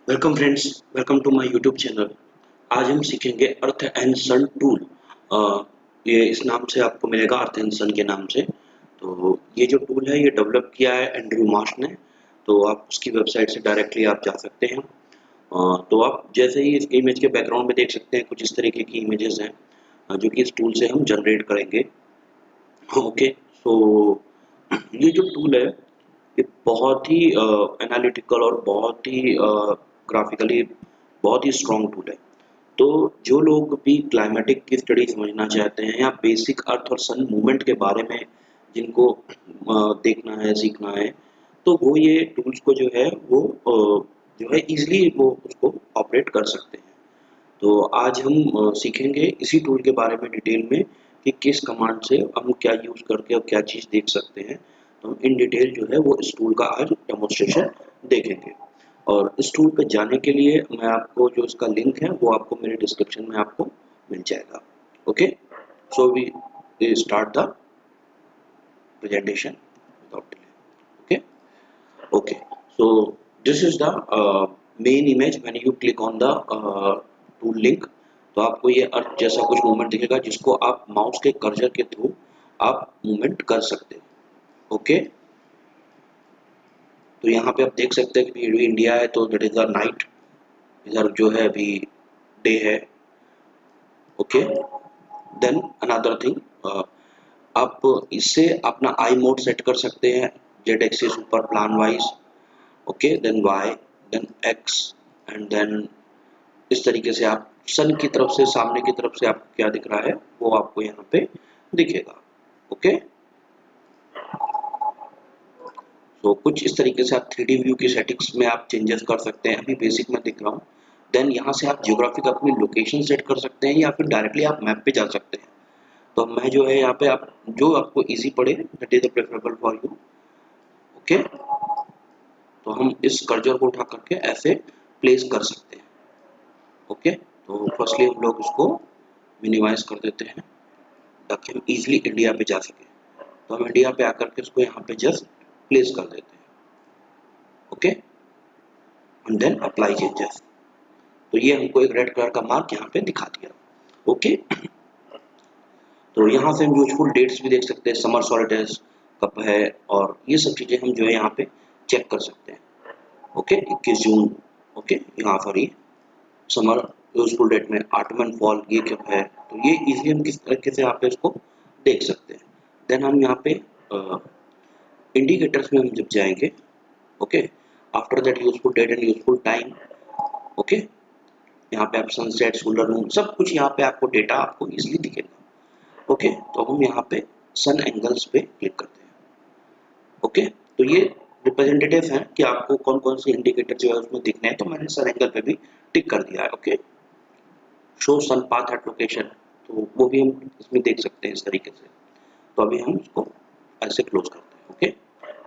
Welcome friends, welcome to my YouTube channel. आज हम सीखेंगे अर्थ एंड सन टूल। ये इस नाम से आपको मिलेगा, अर्थ एंड सन के नाम से। तो ये जो टूल है ये डेवलप किया है एंड्रयू मार्श ने। तो आप उसकी वेबसाइट से डायरेक्टली आप जा सकते हैं। तो आप जैसे ही इस इमेज के बैकग्राउंड में देख सकते हैं, कुछ इस तरीके की इमेजेस हैं जो कि इस टूल से हम जनरेट करेंगे। ओके, सो ये जो टूल है ये बहुत ही एनालिटिकल और बहुत ही ग्राफिकली बहुत ही स्ट्रॉन्ग टूल है। तो जो लोग भी क्लाइमेटिक की स्टडी समझना चाहते हैं या बेसिक अर्थ और सन मूवमेंट के बारे में जिनको देखना है, सीखना है, तो वो ये टूल्स को जो है वो जो है इजीली वो उसको ऑपरेट कर सकते हैं। तो आज हम सीखेंगे इसी टूल के बारे में डिटेल में कि किस कमांड से हम क्या यूज़ करके और क्या चीज़ देख सकते हैं। तो हम इन डिटेल जो है वो इस टूल का आज डेमोन्स्ट्रेशन देखेंगे। और इस टूल पे जाने के लिए मैं आपको जो इसका लिंक है वो आपको मेरे डिस्क्रिप्शन में आपको मिल जाएगा। Okay, so we start the presentation without delay. Okay, so this is the main image. When you click on the tool link, तो आपको ये अर्थ जैसा कुछ मूवमेंट दिखेगा जिसको आप माउस के कर्सर के थ्रू आप मूवमेंट कर सकते हो। ओके, तो यहाँ पे आप देख सकते हैं कि ये इंडिया है, तो दैट इज द नाइट। इधर जो है अभी डे है। ओके, देन अनदर थिंग, आप इससे अपना आई मोड सेट कर सकते हैं, जेड एक्सिस ऊपर plan wise. Okay, then Y, then X, and then इस तरीके से आप सन की तरफ से, सामने की तरफ से आपको क्या दिख रहा है वो आपको यहाँ पे दिखेगा। ओके, तो कुछ इस तरीके से आप 3D व्यू की सेटिंग्स में आप चेंजेस कर सकते हैं। अभी बेसिक में दिख रहा हूँ। देन यहाँ से आप जियोग्राफिक अपनी लोकेशन सेट कर सकते हैं या फिर डायरेक्टली आप मैप पे जा सकते हैं। तो मैं जो है यहाँ पे आप जो आपको इजी पड़े, that is preferable for you. Okay, तो हम इस कर्सर को उठा करके ऐसे प्लेस कर सकते हैं। ओके, तो फर्स्टली हम लोग उसको मिनिमाइज कर देते हैं ताकि हम इजीली इंडिया पे जा सके। तो हम इंडिया पे आकर के उसको यहाँ पे जस्ट प्लेस कर देते हैं। Okay, and then apply changes. तो ये हमको एक रेड कलर का मार्क यहाँ पे दिखा दिया। ओके, तो यहाँ से हम यूजफुल डेट्स भी देख सकते हैं, समर सॉलिडेज कब है, और ये सब चीज़ें हम जो है यहाँ पे चेक कर सकते हैं। ओके, 21 जून। ओके, यहाँ सॉरी समर यूजफुल डेट में ऑटम फॉल ये कब है, तो ये इजीली हम किस तरीके से यहाँ पे इसको देख सकते हैं। देन हम यहाँ पे इंडिकेटर्स में हम जब जाएंगे, okay, after that useful date and useful time. Okay, यहाँ पे आप सनसेट, सोलर मून, सब कुछ यहाँ पे आपको डेटा आपको इजीली दिखेगा। ओके, तो हम यहाँ पे सन एंगल्स पे क्लिक करते हैं। ओके, तो ये रिप्रेजेंटेटिव है कि आपको कौन कौन से इंडिकेटर जो है उसमें दिखने हैं, तो मैंने सन एंगल पे भी टिक कर दिया है। Okay, show sun path eight location, तो वो भी हम इसमें देख सकते हैं इस तरीके से। तो अभी हम इसको ऐसे क्लोज करते हैं। Okay,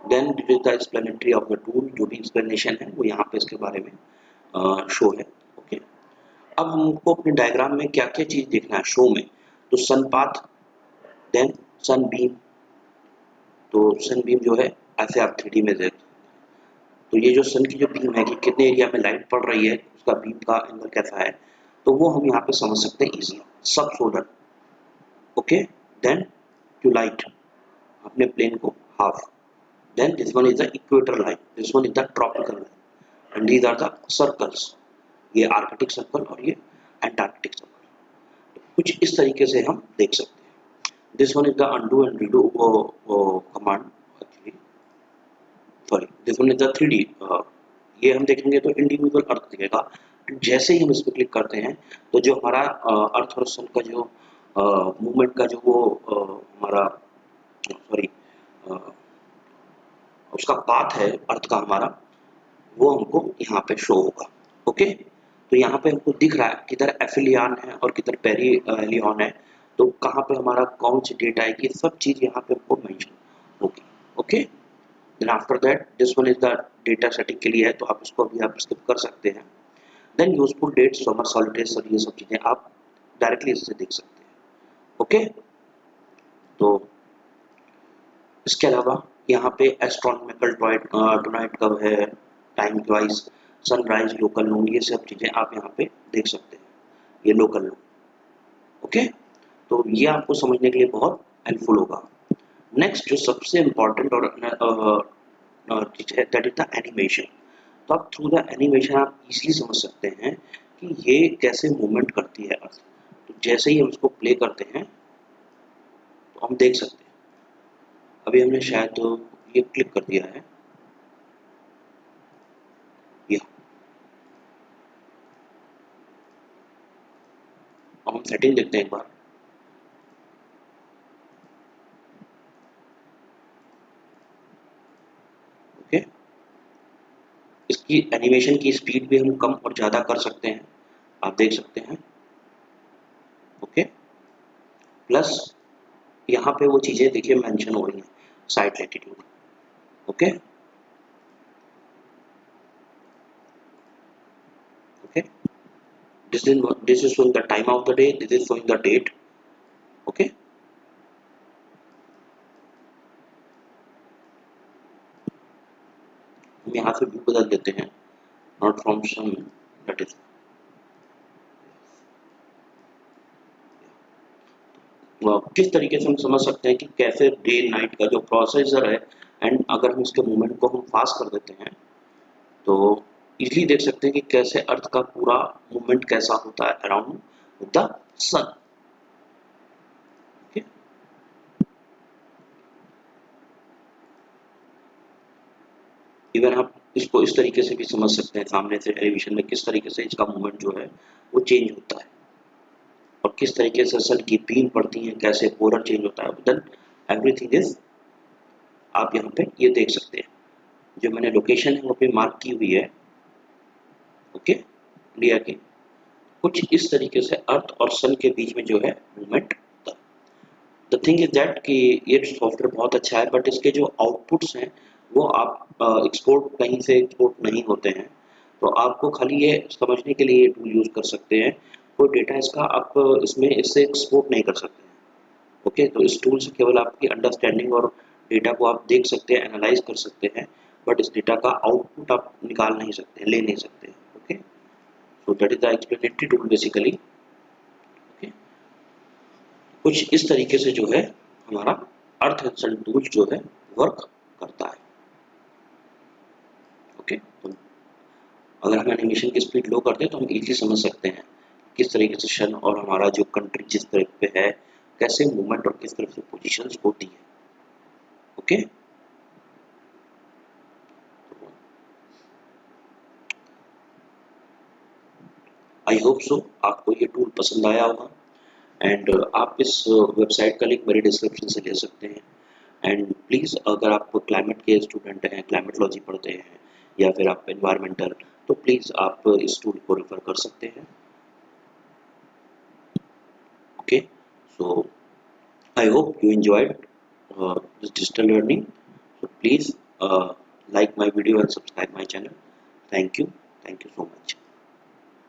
then this is the explanatory of the tool. जो भी एक्सप्लेनेशन है वो यहाँ पे इसके बारे में शो है। ओके, अब हमको अपने डायग्राम में क्या क्या चीज देखना है शो में, तो सन पाथ, देन सन बीम। तो सन बीम जो है ऐसे आप 3D में देख, तो ये जो सन की जो बीम है कि कितने एरिया में लाइट पड़ रही है, उसका बीम का एंगल कैसा है, तो वो हम यहाँ पे समझ सकते हैं easy. Sub solar. Okay, then to light अपने प्लेन को half, then this one is the equator line, this one is the tropical line, and these are the circles. ये आर्कटिक सर्कल और ये एंटार्कटिक सर्कल। कुछ इस तरीके से हम देख सकते हैं। This one is the undo and redo command, actually sorry, this one is the 3D। ये हम देखेंगे तो इंडिविजुअल अर्थ दिखेगा। जैसे ही हम इस पर क्लिक करते हैं तो जो हमारा अर्थ और सन का जो मूवमेंट का जो वो हमारा सॉरी उसका पाथ है अर्थ का हमारा, वो हमको यहाँ पे शो होगा। ओके, तो यहाँ पे हमको दिख रहा है किधर एफिलियन है और किधर पेरिलियन है, तो कहाँ पे हमारा कौन सी डेट आएगी, सब चीज यहाँ पे हमको मेंशन होगी। Okay, then after that this one is the data setting के लिए है, तो आप इसको भी आप स्किप कर सकते हैं। देन यूजफुल डेट, समर सॉलिडेज और ये सब चीजें आप डायरेक्टली इससे देख सकते हैं। ओके, तो इसके अलावा यहाँ पे एस्ट्रोनॉमिकल टॉनाइट कब है, time wise, sunrise, local node, ये सब चीज़ें आप यहाँ पे देख सकते हैं, ये लोकल नोड। ओके, तो ये आपको समझने के लिए बहुत हेल्पफुल होगा। नेक्स्ट जो सबसे इम्पोर्टेंट और चीज़ है, दैट इज द एनिमेशन। तो आप थ्रू द एनिमेशन आप इजीली समझ सकते हैं कि ये कैसे मूवमेंट करती है अर्थ। तो जैसे ही हम इसको प्ले करते हैं तो हम देख सकते हैं, अभी हमने शायद ये क्लिक कर दिया है, या हम सेटिंग देखते हैं एक बार। ओके, इसकी एनिमेशन की स्पीड भी हम कम और ज़्यादा कर सकते हैं, आप देख सकते हैं। ओके, प्लस यहाँ पे वो चीज़ें देखिए मेंशन हो रही हैं, side latitude. Okay okay, this is showing the time of the day, this is showing the date. Okay, हम यहाँ से व्यू बदल देते हैं, not from sun, that is किस तरीके से हम समझ सकते हैं कि कैसे डे नाइट का जो प्रोसेसर है, एंड अगर हम इसके मूवमेंट को हम फास्ट कर देते हैं तो इजीली देख सकते हैं कि कैसे अर्थ का पूरा मूवमेंट कैसा होता है अराउंड द सन। इवन आप इसको इस तरीके से भी समझ सकते हैं, सामने से टेलीविजन में किस तरीके से इसका मूवमेंट जो है वो चेंज होता है, और किस तरीके से सन की बीम पड़ती है, कैसे पोलर चेंज होता है, देन एवरीथिंग इज आप यहाँ पे ये देख सकते हैं। जो मैंने लोकेशन है वो पे मार्क की हुई है, ओके, इंडिया की, कुछ इस तरीके से अर्थ और सन के बीच में जो है movement. The thing is that कि ये सॉफ्टवेयर बहुत अच्छा है, बट इसके जो आउटपुट्स हैं वो आप एक्सपोर्ट कहीं से एक्सपोर्ट नहीं होते हैं, तो आपको खाली ये समझने के लिए ये टूल यूज़ कर सकते हैं। कोई डेटा इसका आप इसमें इससे एक्सपोर्ट नहीं कर सकते हैं। ओके, तो इस टूल से केवल आपकी अंडरस्टैंडिंग और डेटा को आप देख सकते हैं, एनालाइज कर सकते हैं, बट इस डेटा का आउटपुट आप निकाल नहीं सकते, ले नहीं सकते। Okay, so that is the explanatory tool basically. Okay, कुछ इस तरीके से जो है हमारा अर्थ एक्सेल टूल जो है वर्क करता है। ओके, तो अगर हम एनिमेशन की स्पीड लो करते हैं तो हम इजीली समझ सकते हैं किस तरीके से शन और हमारा जो कंट्री जिस तरह पे है कैसे मूवमेंट और किस तरह से पोजीशंस होती है। ओके, आई होप सो आपको ये टूल पसंद आया होगा, एंड आप इस वेबसाइट का लिंक मेरे डिस्क्रिप्शन से ले सकते हैं। एंड प्लीज़ अगर आप क्लाइमेट के स्टूडेंट हैं, क्लाइमेटोलॉजी पढ़ते हैं, या फिर आप एनवायरमेंटल, तो प्लीज़ आप इस टूल को रेफर कर सकते हैं। Okay, so I hope you enjoyed this digital learning. So please like my video and subscribe my channel. Thank you. Thank you so much.